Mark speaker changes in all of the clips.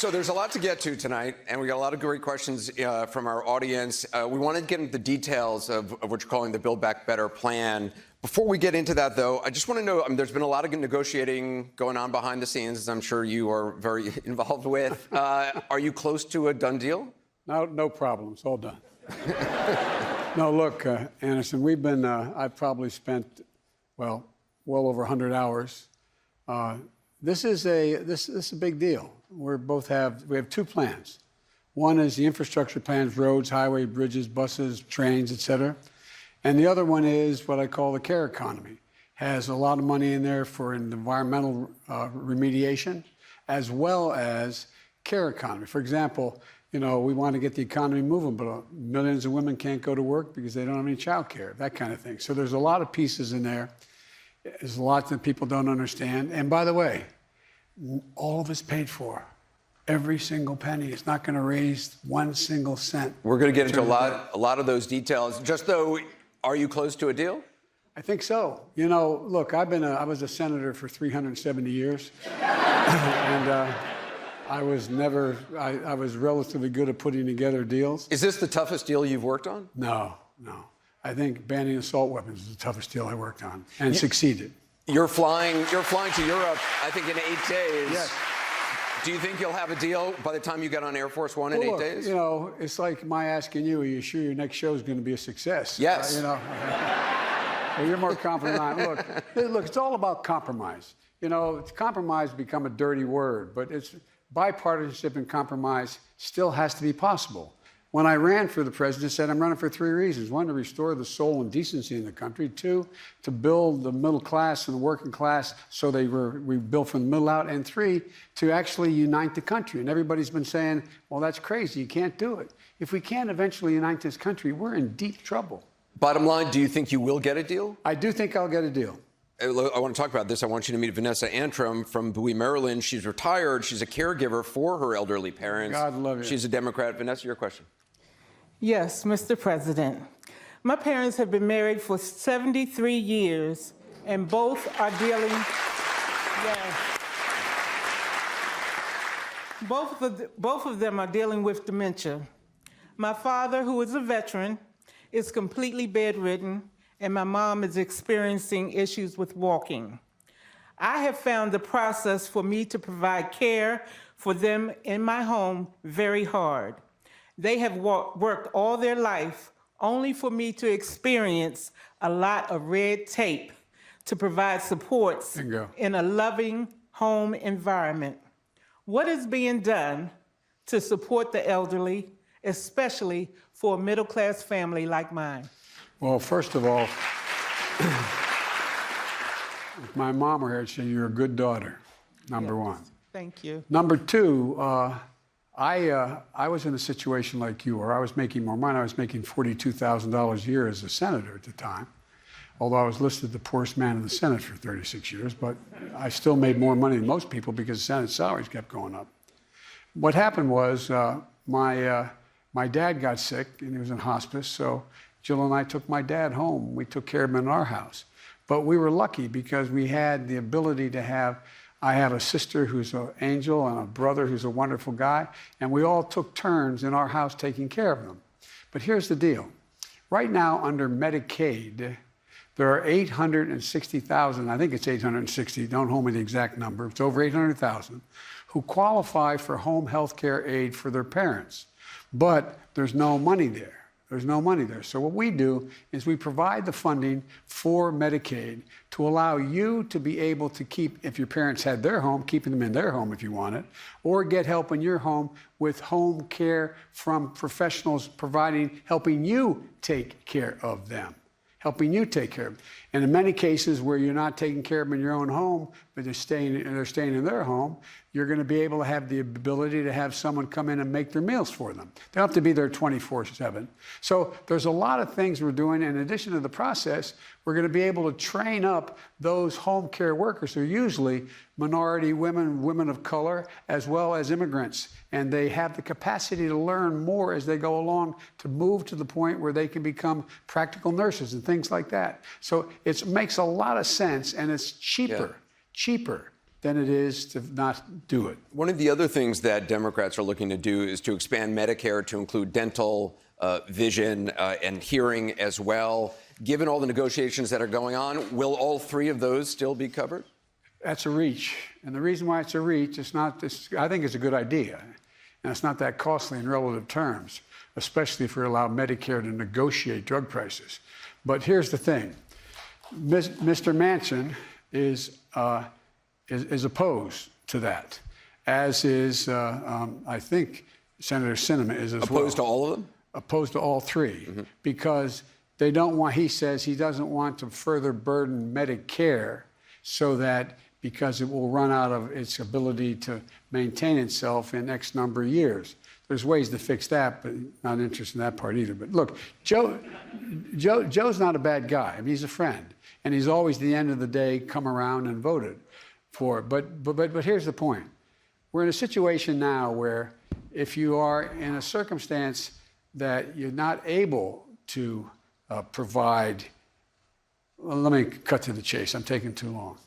Speaker 1: So there's a lot to get to tonight, and we got a lot of great questions from our audience. We want to get into the details of what you're calling the Build Back Better plan. Before we get into that, though, I just want to know, there's been a lot of negotiating going on behind the scenes, as I'm sure you are very involved with. Are you close to a done deal?
Speaker 2: No problem. It's all done. No, look, Anderson, we've been, I've probably spent, well over 100 hours. This is a big deal. We have two plans. One is the infrastructure plans, roads, highway, bridges, buses, trains, et cetera. And the other one is what I call the care economy. Has a lot of money in there for an environmental remediation, as well as care economy. For example, we want to get the economy moving, but millions of women can't go to work because they don't have any child care, that kind of thing. So there's a lot of pieces in there. There's a lot that people don't understand. And by the way, all of it's paid for. Every single penny. It's not going to raise one single cent.
Speaker 1: We're going to get into a lot of those details. Just though, are you close to a deal?
Speaker 2: I think so. Look, I was a senator for 370 years. And I was relatively good at putting together deals.
Speaker 1: Is this the toughest deal you've worked on?
Speaker 2: No. I think banning assault weapons is the toughest deal I worked on, and succeeded.
Speaker 1: You're flying to Europe, I think, in 8 days.
Speaker 2: Yes.
Speaker 1: Do you think you'll have a deal by the time you get on Air Force One in 8 days?
Speaker 2: It's like my asking you, are you sure your next show is going to be a success?
Speaker 1: Yes.
Speaker 2: Well, you're more confident than I am. Look, it's all about compromise. Compromise has become a dirty word, but it's bipartisanship and compromise still has to be possible. When I ran for the president, I said I'm running for 3 reasons. 1, to restore the soul and decency in the country. 2, to build the middle class and the working class so we built from the middle out. And 3, to actually unite the country. And everybody's been saying, well, that's crazy. You can't do it. If we can't eventually unite this country, we're in deep trouble.
Speaker 1: Bottom line, do you think you will get a deal?
Speaker 2: I do think I'll get a deal.
Speaker 1: I want to talk about this. I want you to meet Vanessa Antrim from Bowie, Maryland. She's retired. She's a caregiver for her elderly parents.
Speaker 2: God love you.
Speaker 1: She's a Democrat. Vanessa, your question.
Speaker 3: Yes, Mr. President. My parents have been married for 73 years, and both are dealing, both of them are dealing with dementia. My father, who is a veteran, is completely bedridden, and my mom is experiencing issues with walking. I have found the process for me to provide care for them in my home very hard. They have worked all their life only for me to experience a lot of red tape to provide supports in a loving home environment. What is being done to support the elderly, especially for a middle-class family like mine?
Speaker 2: Well, first of all, if my mom were here, I'd say you're a good daughter, number one.
Speaker 3: Thank you.
Speaker 2: Number 2, I was in a situation like you, where I was making more money. I was making $42,000 a year as a senator at the time, although I was listed the poorest man in the Senate for 36 years, but I still made more money than most people because the Senate salaries kept going up. What happened was my dad got sick, and he was in hospice, so Jill and I took my dad home. We took care of him in our house. But we were lucky because we had the ability to I have a sister who's an angel and a brother who's a wonderful guy, and we all took turns in our house taking care of them. But here's the deal. Right now, under Medicaid, there are 860,000, I think it's 860, don't hold me the exact number, it's over 800,000, who qualify for home health care aid for their parents. But there's no money there. There's no money there. So what we do is we provide the funding for Medicaid to allow you to be able to keep, if your parents had their home, keeping them in their home if you want it, or get help in your home with home care from professionals helping you take care of them. Helping you take care of them. And in many cases where you're not taking care of them in your own home, but they're staying in their home, you're going to be able to have the ability to have someone come in and make their meals for them. They don't have to be there 24/7. So there's a lot of things we're doing. In addition to the process, we're going to be able to train up those home care workers who are usually minority women, women of color, as well as immigrants. And they have the capacity to learn more as they go along to move to the point where they can become practical nurses and things like that. So it makes a lot of sense, and it's cheaper than it is to not do it.
Speaker 1: One of the other things that Democrats are looking to do is to expand Medicare to include dental, vision, and hearing as well. Given all the negotiations that are going on, will all three of those still be covered?
Speaker 2: That's a reach. And the reason why it's a reach is not, I think it's a good idea. And it's not that costly in relative terms, especially if we allow Medicare to negotiate drug prices. But here's the thing. Mr. Manchin is opposed to that, as is, I think, Senator Sinema is as well.
Speaker 1: Opposed to all of them?
Speaker 2: Opposed to all three, because they don't want, he says he doesn't want to further burden Medicare so that, because it will run out of its ability to maintain itself in X number of years. There's ways to fix that, but not interested in that part either. But look, Joe's not a bad guy. I mean, he's a friend. And he's always, at the end of the day, come around and voted for it. But here's the point. We're in a situation now where if you are in a circumstance that you're not able to provide, well, let me cut to the chase. I'm taking too long.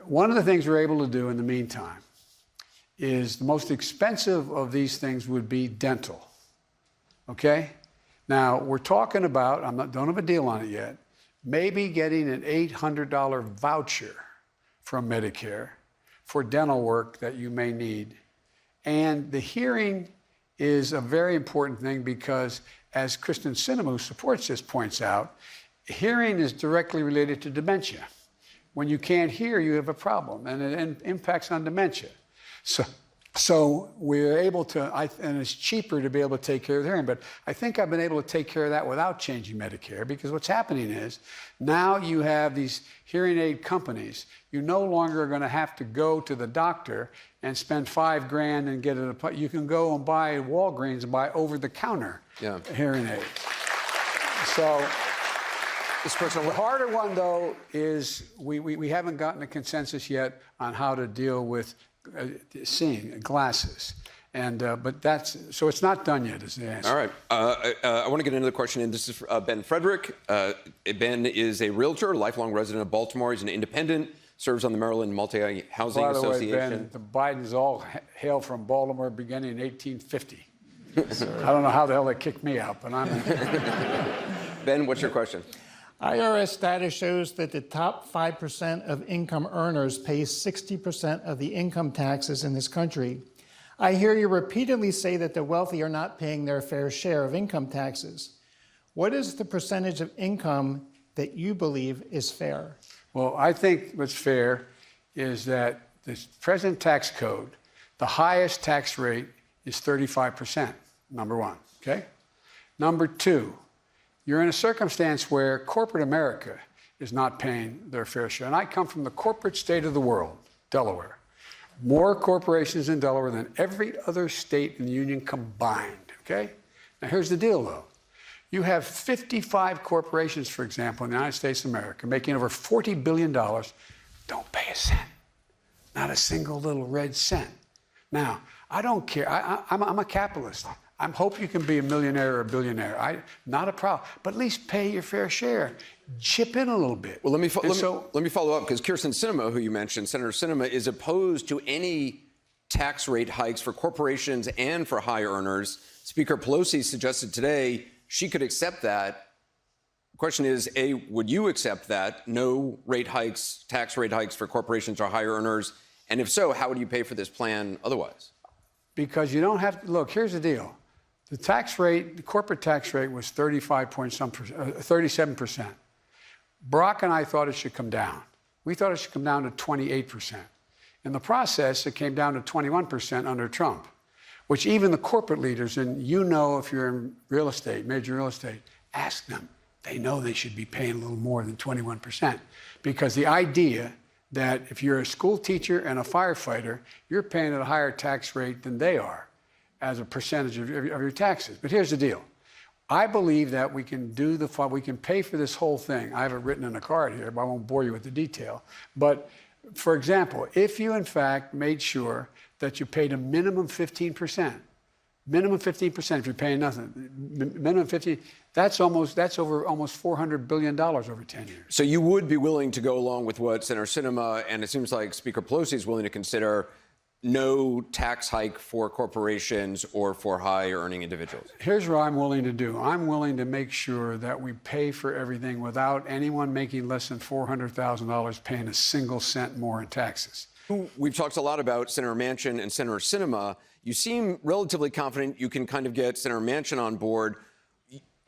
Speaker 2: One of the things we're able to do in the meantime is the most expensive of these things would be dental. Okay? Now, we're talking about, don't have a deal on it yet, maybe getting an $800 voucher from Medicare for dental work that you may need. And the hearing is a very important thing because, as Kristen Sinema, who supports this, points out, hearing is directly related to dementia. When you can't hear, you have a problem, and it impacts on dementia. So we're able to, and it's cheaper to be able to take care of the hearing, but I think I've been able to take care of that without changing Medicare, because what's happening is now you have these hearing aid companies. You no longer are going to have to go to the doctor and spend $5 grand and get it. You can go and buy at Walgreens and buy over-the-counter hearing aids. So the harder one, though, is we haven't gotten a consensus yet on how to deal with seeing glasses. And but that's, so it's not done yet, is the answer.
Speaker 1: All right. I want to get another question in. This is Ben Frederick. Ben is a realtor, lifelong resident of Baltimore. He's an independent, serves on the Maryland Multi-Housing Association.
Speaker 2: By the way, Ben, the Bidens all hail from Baltimore beginning in 1850. I don't know how the hell they kicked me out, but I'm...
Speaker 1: Ben, what's your question?
Speaker 4: IRS data shows that the top 5% of income earners pay 60% of the income taxes in this country. I hear you repeatedly say that the wealthy are not paying their fair share of income taxes. What is the percentage of income that you believe is fair?
Speaker 2: Well, I think what's fair is that the present tax code, the highest tax rate is 35%, number one, okay? Number two, you're in a circumstance where corporate America is not paying their fair share. And I come from the corporate state of the world, Delaware. More corporations in Delaware than every other state in the union combined, okay? Now, here's the deal, though. You have 55 corporations, for example, in the United States of America, making over $40 billion, don't pay a cent. Not a single little red cent. Now, I don't care. I'm a capitalist. I hope you can be a millionaire or a billionaire. Not a problem. But at least pay your fair share. Chip in a little bit.
Speaker 1: Well, let me follow up, because Kirsten Sinema, who you mentioned, Senator Sinema, is opposed to any tax rate hikes for corporations and for high earners. Speaker Pelosi suggested today she could accept that. The question is, A, would you accept that? No rate hikes, tax rate hikes for corporations or high earners? And if so, how would you pay for this plan otherwise?
Speaker 2: Because you don't have to, look, here's the deal. The tax rate, the corporate tax rate was 37%. Barack and I thought it should come down. We thought it should come down to 28%. In the process, it came down to 21% under Trump, which even the corporate leaders, and you know if you're in real estate, major real estate, ask them. They know they should be paying a little more than 21%. Because the idea that if you're a school teacher and a firefighter, you're paying at a higher tax rate than they are as a percentage of your taxes. But here's the deal. I believe that we can we can pay for this whole thing. I have it written in a card here, but I won't bore you with the detail. But for example, if you in fact made sure that you paid a minimum 15%, Minimum 15% if you're paying nothing. Minimum 50. That's over almost $400 billion over 10 years.
Speaker 1: So you would be willing to go along with what Senator Sinema, and it seems like Speaker Pelosi is willing to consider, no tax hike for corporations or for high-earning individuals.
Speaker 2: Here's what I'm willing to do. I'm willing to make sure that we pay for everything without anyone making less than $400,000 paying a single cent more in taxes.
Speaker 1: We've talked a lot about Senator Manchin and Senator Sinema. You seem relatively confident you can kind of get Senator Manchin on board.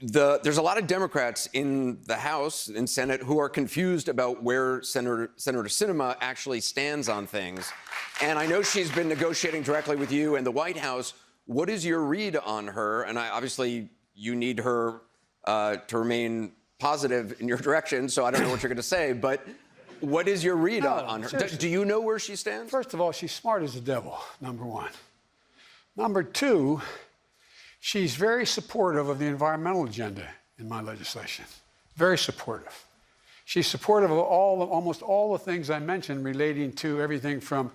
Speaker 1: There's a lot of Democrats in the House and Senate who are confused about where Senator Sinema actually stands on things. And I know she's been negotiating directly with you and the White House. What is your read on her? And obviously, you need her to remain positive in your direction, so I don't know what you're going to say. But what is your read on her? Do you know where she stands?
Speaker 2: First of all, she's smart as the devil, number one. Number two, she's very supportive of the environmental agenda in my legislation. Very supportive. She's supportive of almost all the things I mentioned relating to everything from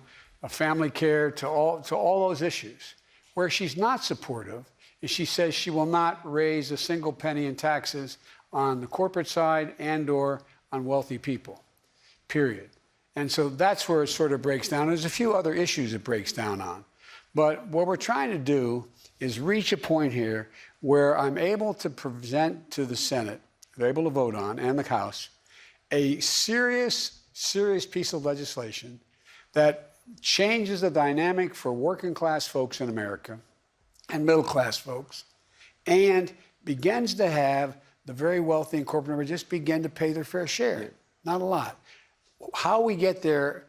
Speaker 2: family care to all those issues. Where she's not supportive is she says she will not raise a single penny in taxes on the corporate side and/or on wealthy people, period. And so that's where it sort of breaks down. There's a few other issues it breaks down on. But what we're trying to do is reach a point here where I'm able to present to the Senate, they're able to vote on, and the House, a serious piece of legislation that changes the dynamic for working class folks in America and middle class folks, and begins to have the very wealthy and corporate members just begin to pay their fair share. Not a lot. How we get there,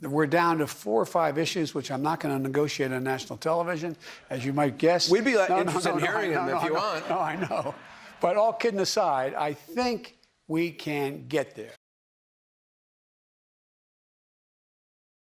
Speaker 2: we're down to 4 or 5 issues, which I'm not going to negotiate on national television, as you might guess.
Speaker 1: We'd be interested in hearing them if you want.
Speaker 2: No, I know. But all kidding aside, I think we can get there.